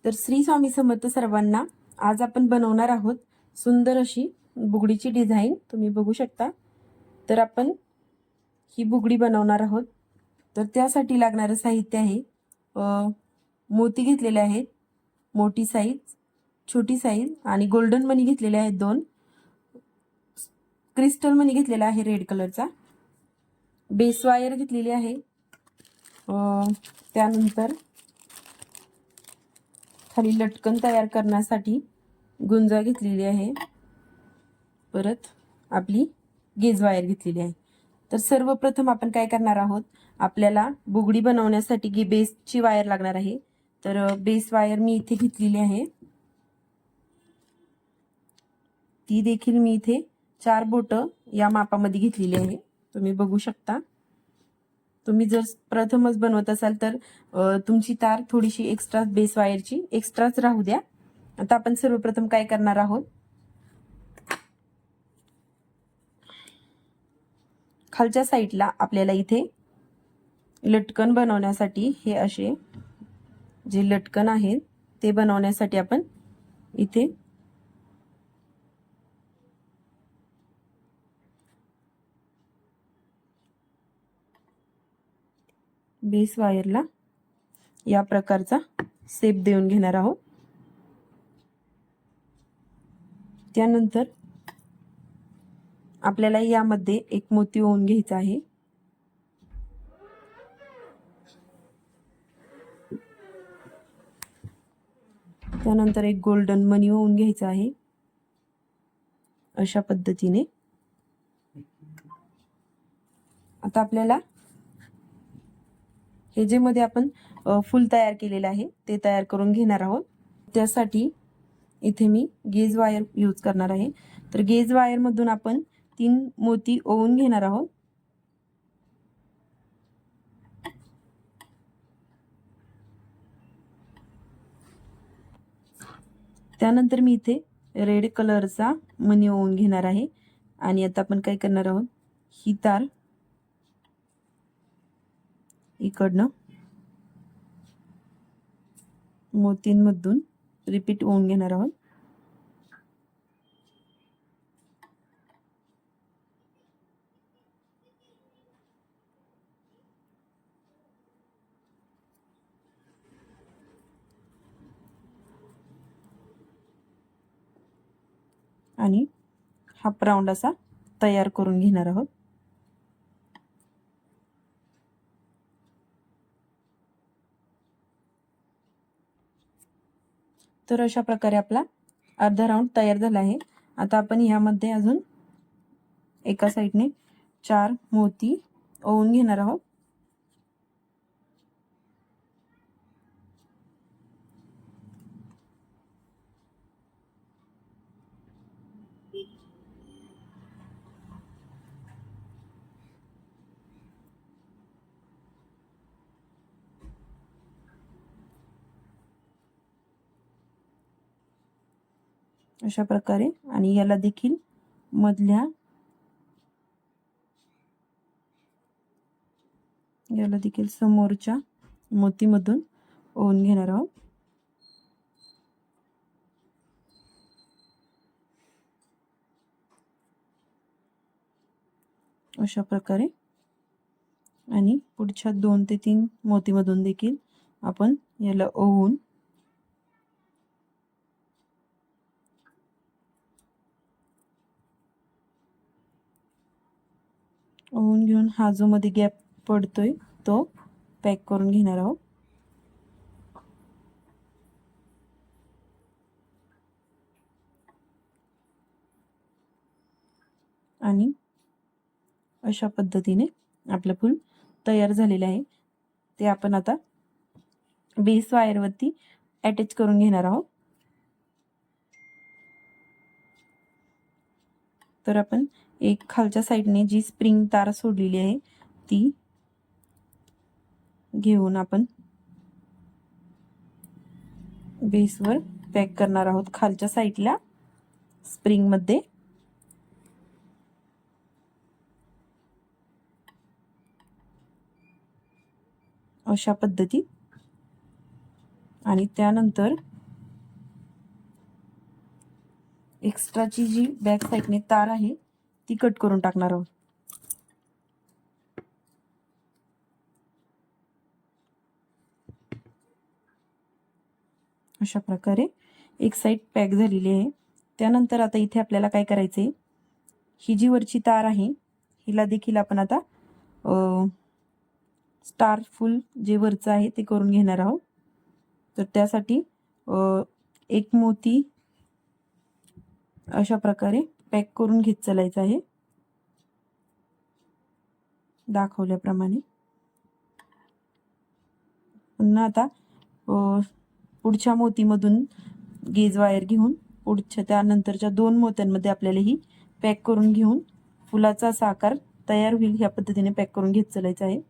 तर श्री स्वामी समर्थ सर्वांना. आज आपण बनवणार आहोत सुंदर अशी बुगडीची डिझाईन. तुम्ही बघू शकता. तर आपण ही बुगडी बनवणार आहोत. तर त्यासाठी लागणारे साहित्य आहे मोती घेतलेले आहेत, मोठी साईज, छोटी साईज आणि गोल्डन मनी घेतलेले आहेत 2, क्रिस्टल मनी घेतलेला आहे रेड कलरचा, बेस वायर घेतलेली आहे, त्यानंतर खाली लटकन तयार करण्यासाठी गुंजा घेतलेली आहे, परत आपली गेज वायर घेतलेली आहे. तर सर्वप्रथम आपण काय करणार आहोत, आपल्याला बुगडी बनवण्यासाठी बेसची वायर लागणार आहे. तर बेस वायर मी इथे घेतलेली आहे. ती देखील मी इथे 4 बोट या मापामध्ये घेतलेली आहे. तुम्ही बघू शकता. तुम्ही जर प्रथमच बनवत असाल तर तुमची तार थोडीशी एक्स्ट्रा बेस वायरची एक्स्ट्राच राहू द्या. आता आपण सर्वप्रथम काय करणार आहोत, खालच्या साईडला आपल्याला इथे लटकन बनवण्यासाठी हे असे जे लटकन आहेत ते बनवण्यासाठी आपण इथे बेस वायरला या प्रकारचा शेप देऊन घेणार आहोत. त्यानंतर आपल्याला यामध्ये एक मोती ओवून घ्यायचा आहे. त्यानंतर एक गोल्डन मनी ओवून घ्यायचा आहे. अशा पद्धतीने आता आपल्याला हे जे मध्ये आपण फुल तयार केलेले आहे ते तयार करून घेणार आहोत. त्यासाठी इथे मी गेज वायर यूज करणार आहे. तर गेज वायर मधून आपण 3 मोती ओवून घेणार आहोत. त्यानंतर मी इथे रेड कलरचा मनी ओवून घेणार आहे. आणि आता आपण काय करणार आहोत, ही तार इकडनं मोतींमधून रिपीट ओवून घेणार आहोत. आणि हाफ राऊंड असा तयार करून घेणार आहोत. तर अशा प्रकारे आपला अर्धा राऊंड तयार झाला आहे. आता आपण यामध्ये अजून एका साइडने 4 मोती ओवून घेणार आहोत. अशा प्रकारे. आणि याला देखील समोरच्या मोतीमधून ओवून घेणार आहोत. अशा प्रकारे. आणि पुढच्या 2 ते 3 मोतीमधून देखील आपण याला ओवून घेऊन हा जो मध्ये गॅप पडतोय तो पॅक करून घेणार आहोत. आणि अशा पद्धतीने आपलं फूल तयार झालेलं आहे. ते आपण आता बेस वायर वरती अटॅच करून घेणार आहोत. तर आपण एक खालच्या साइडने जी स्प्रिंग तार सोडलेली आहे ती घेऊन आपण बेसवर पॅक करणार आहोत. खालच्या साइडला स्प्रिंग मध्ये अशा पद्धती. आणि त्यानंतर एक्स्ट्राची जी बॅक साईडने तार आहे ती कट करून टाकणार आहोत. अशा प्रकारे एक साईड पॅक झालेली आहे. त्यानंतर आता इथे आपल्याला काय करायचंय, ही जी वरची तार आहे हिला देखील आपण आता स्टार फुल जे वरचं आहे ते करून घेणार आहोत. तर त्यासाठी एक मोती अशा प्रकारे पॅक करून घेत चालायचं आहे दाखवल्याप्रमाणे. पुन्हा आता पुढच्या मोतीमधून गेज वायर घेऊन पुढच्या त्यानंतरच्या 2 मोत्यांमध्ये आपल्याला ही पॅक करून घेऊन फुलाचा असा आकार तयार होईल ह्या पद्धतीने पॅक करून घेत चालायचं आहे.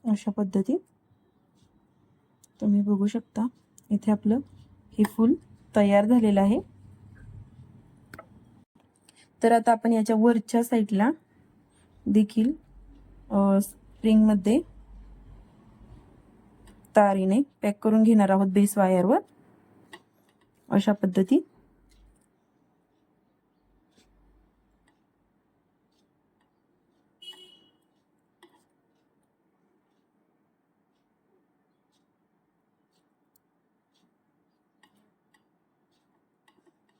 अशा पद्धतीत तुम्ही बघू शकता इथे आपलं हे फूल तयार झालेलं आहे. तर आता आपण याच्या वरच्या साईडला देखील स्प्रिंगमध्ये तारीने पॅक करून घेणार आहोत बेस वायरवर. अशा पद्धतीत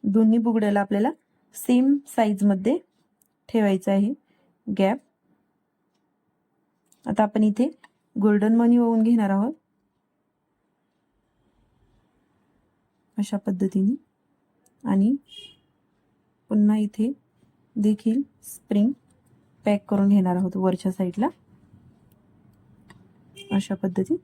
दोन्ही बुगड्याला आपल्याला सेम साईज मध्ये ठेवायचं आहे गॅप. आता आपण इथे गोल्डन मनी ओवून घेणार आहोत अशा पद्धतीने. आणि पुन्हा इथे देखील स्प्रिंग पॅक करून घेणार आहोत वरच्या साईडला अशा पद्धतीत.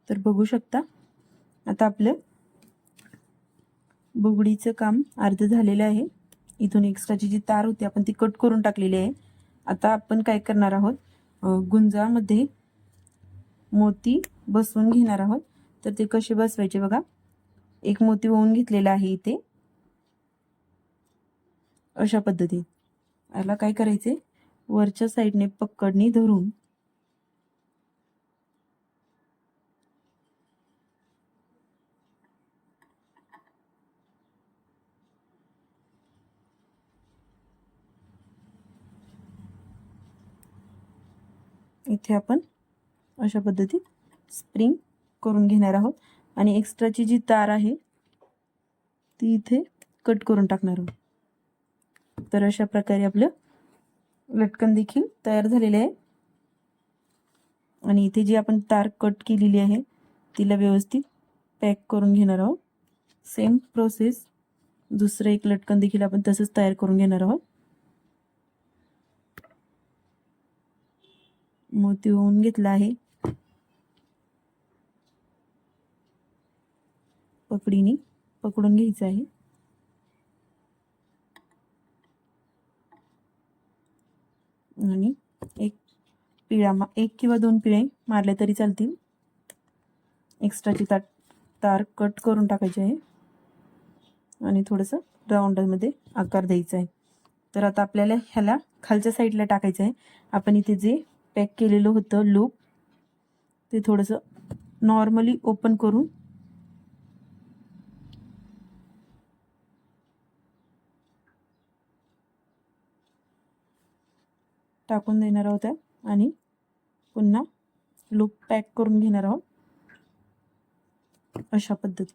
तर बघू शकता आता आपलं बुगडीचं काम अर्ध झालेलं आहे. इथून एक्स्ट्राची जी तार होती आपण ती कट करून टाकलेली आहे. आता आपण काय करणार आहोत, गुंजामध्ये मोती बसवून घेणार आहोत. तर ते कसे बसवायचे बघा, एक मोती ओवून घेतलेला आहे इथे अशा पद्धतीत. याला काय करायचे, वरच्या साईडने पकडणी धरून इथे आपण अशा पद्धतीत स्प्रिंग करून घेणार आहोत. आणि एक्स्ट्राची जी तार आहे ती इथे कट करून टाकणार आहोत. तर अशा प्रकारे आपलं लटकन देखील तयार झालेले आहे. आणि इथे जी आपण तार कट केलेली आहे तिला व्यवस्थित पॅक करून घेणार आहोत. सेम प्रोसेस दुसरं एक लटकन देखील आपण तसंच तयार करून घेणार आहोत. मोती ओवून घेतला आहे, पकडीने पकडून घ्यायचं आहे. आणि एक किंवा 2 पिळे मारले तरी चालतील. एक्स्ट्राची तार कट करून टाकायची आहे आणि थोडंसं राऊंडमध्ये आकार द्यायचा आहे. तर आता आपल्याला ह्याला खालच्या साईडला टाकायचं आहे. आपण इथे जे पॅक केलेलं होतं लूप ते थोडंसं नॉर्मली ओपन करून टाकून देणार आहोत आणि पुन्हा लूप पॅक करून घेणार आहोत अशा पद्धतीत.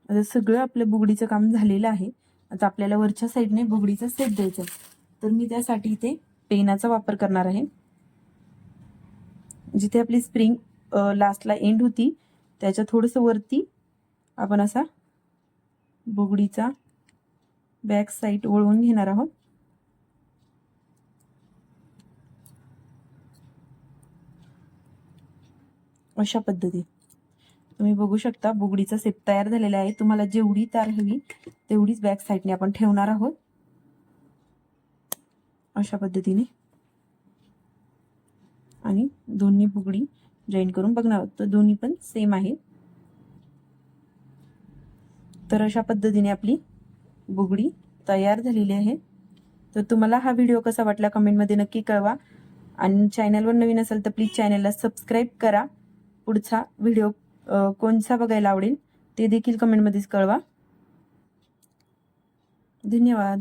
आता सगळं आपल्या बुगडीचं काम झालेलं आहे. आता आपल्याला वरच्या साईडने बुगडीचा सेट द्यायचा आहे. तर मी त्यासाठी इथे पेनाचा वापर करणार आहे. जिथे आपली स्प्रिंग लास्टला एंड होती त्याच्या थोडंसं वरती आपण असा बुगडीचा बॅक साईड वळवून घेणार आहोत. अशा पद्धतीने तुम्ही बघू शकता बुगडीचा सेप तयार झालेला आहे. तुम्हाला जेवढी तार हवी तेवढीच बॅक साईडने आपण ठेवणार आहोत. अशा पद्धतीने आणि दोन्ही बुगडी जॉईन करून बघणार आहोत, तर दोन्ही पण सेम आहे. तर अशा पद्धतीने आपली बुगडी तयार झालेली आहे. तर तुम्हाला हा व्हिडिओ कसा वाटला कमेंटमध्ये नक्की कळवा आणि चॅनलवर नवीन असेल तर प्लीज चॅनलला सबस्क्राईब करा. पुढचा व्हिडिओ कोणता बघायला आवडेल ते देखील कमेंटमध्येच कळवा. धन्यवाद.